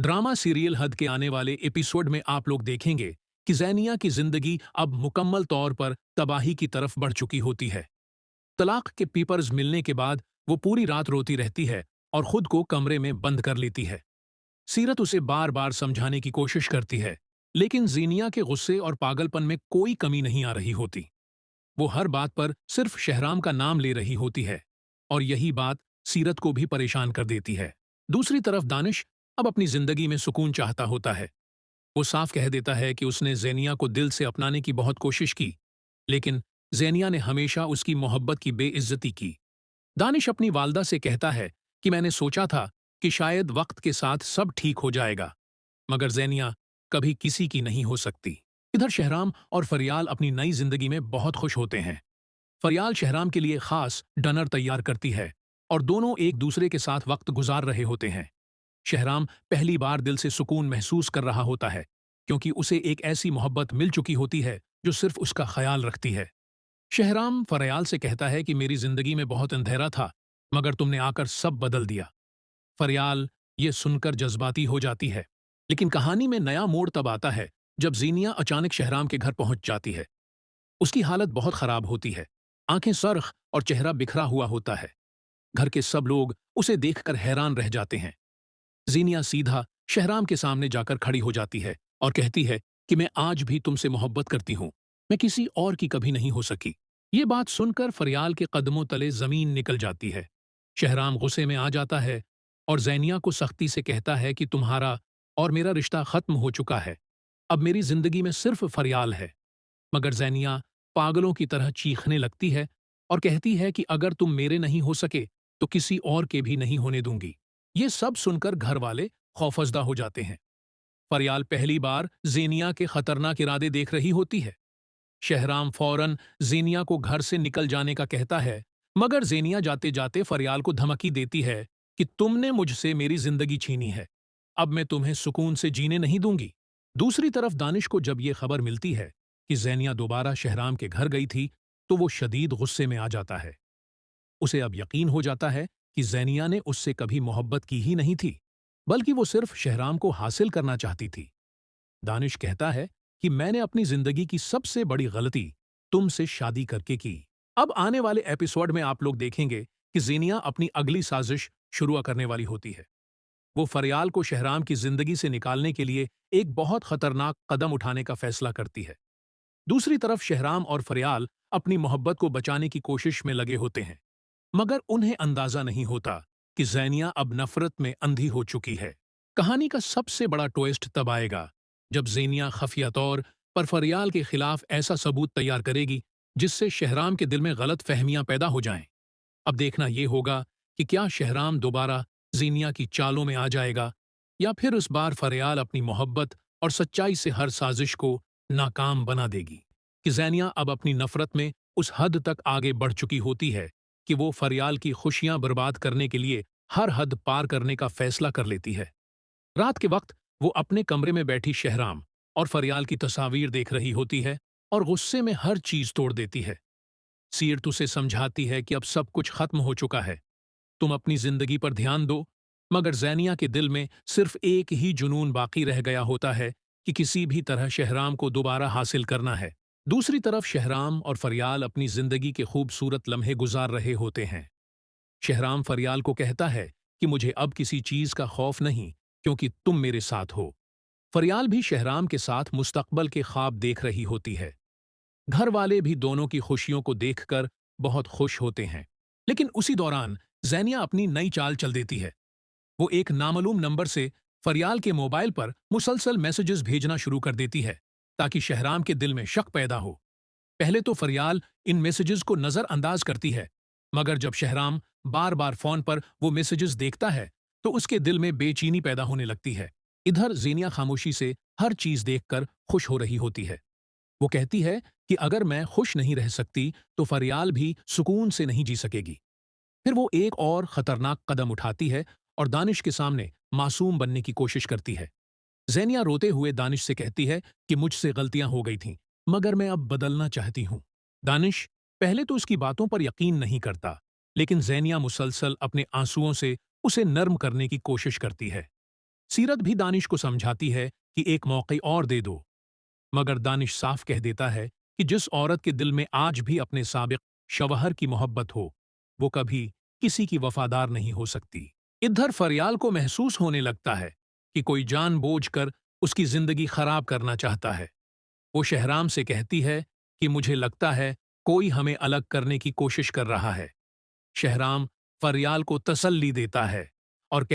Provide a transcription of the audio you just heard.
Drama serial हद के आने वाले एपिसोड में आप लोग देखेंगे कि ज़ैनिया की जिंदगी अब मुकम्मल तौर पर तबाही की तरफ बढ़ चुकी होती है। तलाक के पेपर्स मिलने के बाद वो पूरी रात रोती रहती है और खुद को कमरे में बंद कर लेती है। सीरत उसे बार बार समझाने की कोशिश करती है, लेकिन ज़ीनिया के गुस्से और पागलपन में कोई कमी नहीं आ रही होती। वो हर बात पर सिर्फ शहराम का नाम ले रही होती है और यही बात सीरत को भी परेशान कर देती है। दूसरी तरफ दानिश अब अपनी जिंदगी में सुकून चाहता होता है। वो साफ कह देता है कि उसने ज़ेनिया को दिल से अपनाने की बहुत कोशिश की, लेकिन ज़ेनिया ने हमेशा उसकी मोहब्बत की बेइज्जती की। दानिश अपनी वालदा से कहता है कि मैंने सोचा था कि शायद वक्त के साथ सब ठीक हो जाएगा, मगर ज़ेनिया कभी किसी की नहीं हो सकती। इधर शहराम और फरियाल अपनी नई जिंदगी में बहुत खुश होते हैं। फरियाल शहराम के लिए खास डिनर तैयार करती है और दोनों एक दूसरे के साथ वक्त गुजार रहे होते हैं। शहराम पहली बार दिल से सुकून महसूस कर रहा होता है, क्योंकि उसे एक ऐसी मोहब्बत मिल चुकी होती है जो सिर्फ उसका ख्याल रखती है। शहराम फरियाल से कहता है कि मेरी जिंदगी में बहुत अंधेरा था, मगर तुमने आकर सब बदल दिया। फरियाल ये सुनकर जज्बाती हो जाती है, लेकिन कहानी में नया मोड़ तब आता है जब ज़ीनिया अचानक शहराम के घर पहुंच जाती है। उसकी हालत बहुत खराब होती है, आंखें सरख और चेहरा बिखरा हुआ होता है। घर के सब लोग उसे देखकर हैरान रह जाते हैं। ज़ीनिया सीधा शहराम के सामने जाकर खड़ी हो जाती है और कहती है कि मैं आज भी तुमसे मोहब्बत करती हूँ, मैं किसी और की कभी नहीं हो सकी। ये बात सुनकर फरियाल के कदमों तले जमीन निकल जाती है। शहराम गुस्से में आ जाता है और ज़ैनिया को सख्ती से कहता है कि तुम्हारा और मेरा रिश्ता खत्म हो चुका है, अब मेरी जिंदगी में सिर्फ फरियाल है। मगर ज़ैनिया पागलों की तरह चीखने लगती है और कहती है कि अगर तुम मेरे नहीं हो सके तो किसी और के भी नहीं होने दूंगी। ये सब सुनकर घर वाले खौफजदा हो जाते हैं। फरियाल पहली बार ज़ेनिया के खतरनाक इरादे देख रही होती है। शहराम फौरन ज़ेनिया को घर से निकल जाने का कहता है, मगर ज़ेनिया जाते जाते फरियाल को धमकी देती है कि तुमने मुझसे मेरी जिंदगी छीनी है, अब मैं तुम्हें सुकून से जीने नहीं दूंगी। दूसरी तरफ दानिश को जब ये खबर मिलती है कि ज़ेनिया दोबारा शहराम के घर गई थी, तो वो शदीद गुस्से में आ जाता है। उसे अब यकीन हो जाता है कि ज़ैनिया ने उससे कभी मोहब्बत की ही नहीं थी, बल्कि वो सिर्फ शहराम को हासिल करना चाहती थी। दानिश कहता है कि मैंने अपनी जिंदगी की सबसे बड़ी गलती तुमसे शादी करके की। अब आने वाले एपिसोड में आप लोग देखेंगे कि ज़ेनिया अपनी अगली साजिश शुरू करने वाली होती है। वो फरियाल को शहराम की जिंदगी से निकालने के लिए एक बहुत खतरनाक कदम उठाने का फैसला करती है। दूसरी तरफ शहराम और फरियाल अपनी मोहब्बत को बचाने की कोशिश में लगे होते हैं, मगर उन्हें अंदाजा नहीं होता कि ज़ैनिया अब नफरत में अंधी हो चुकी है। कहानी का सबसे बड़ा ट्विस्ट तब आएगा जब ज़ेनिया खफिया तौर पर फरियाल के खिलाफ ऐसा सबूत तैयार करेगी जिससे शहराम के दिल में गलत फहमियां पैदा हो जाएं। अब देखना यह होगा कि क्या शहराम दोबारा ज़ेनिया की चालों में आ जाएगा, या फिर इस बार फरियाल अपनी मोहब्बत और सच्चाई से हर साजिश को नाकाम बना देगी। कि ज़ेनिया अब अपनी नफरत में उस हद तक आगे बढ़ चुकी होती है कि वो फरियाल की खुशियां बर्बाद करने के लिए हर हद पार करने का फैसला कर लेती है। रात के वक्त वो अपने कमरे में बैठी शहराम और फरियाल की तस्वीर देख रही होती है और गुस्से में हर चीज तोड़ देती है। सीरत उसे समझाती है कि अब सब कुछ खत्म हो चुका है, तुम अपनी जिंदगी पर ध्यान दो। मगर ज़ैनिया के दिल में सिर्फ एक ही जुनून बाकी रह गया होता है कि किसी भी तरह शहराम को दोबारा हासिल करना है। दूसरी तरफ शहराम और फरियाल अपनी जिंदगी के खूबसूरत लम्हे गुजार रहे होते हैं। शहराम फरियाल को कहता है कि मुझे अब किसी चीज का खौफ नहीं, क्योंकि तुम मेरे साथ हो। फरियाल भी शहराम के साथ मुस्तकबल के ख्वाब देख रही होती है। घर वाले भी दोनों की खुशियों को देखकर बहुत खुश होते हैं। लेकिन उसी दौरान ज़ैनिया अपनी नई चाल चल देती है। वो एक नामालूम नंबर से फरियाल के मोबाइल पर मुसलसल मैसेजेस भेजना शुरू कर देती है, ताकि शहराम के दिल में शक पैदा हो। पहले तो फरियाल इन मैसेजेस को नजरअंदाज करती है, मगर जब शहराम बार बार फोन पर वो मैसेजेस देखता है तो उसके दिल में बेचैनी पैदा होने लगती है। इधर ज़ेनिया खामोशी से हर चीज देखकर खुश हो रही होती है। वो कहती है कि अगर मैं खुश नहीं रह सकती तो फरियाल भी सुकून से नहीं जी सकेगी। फिर वो एक और खतरनाक कदम उठाती है और दानिश के सामने मासूम बनने की कोशिश करती है। ज़ेनिया रोते हुए दानिश से कहती है कि मुझसे गलतियां हो गई थीं, मगर मैं अब बदलना चाहती हूं। दानिश पहले तो उसकी बातों पर यकीन नहीं करता, लेकिन ज़ेनिया मुसलसल अपने आंसुओं से उसे नर्म करने की कोशिश करती है। सीरत भी दानिश को समझाती है कि एक मौके और दे दो, मगर दानिश साफ कह देता है कि जिस औरत के दिल में आज भी अपने साबिक शवहर की मोहब्बत हो, वो कभी किसी की वफादार नहीं हो सकती। इधर फरियाल को महसूस होने लगता है कि कोई जानबूझकर उसकी जिंदगी खराब करना चाहता है। वो शहराम से कहती है कि मुझे लगता है कोई हमें अलग करने की कोशिश कर रहा है। शहराम फरियाल को तसल्ली देता है और कहता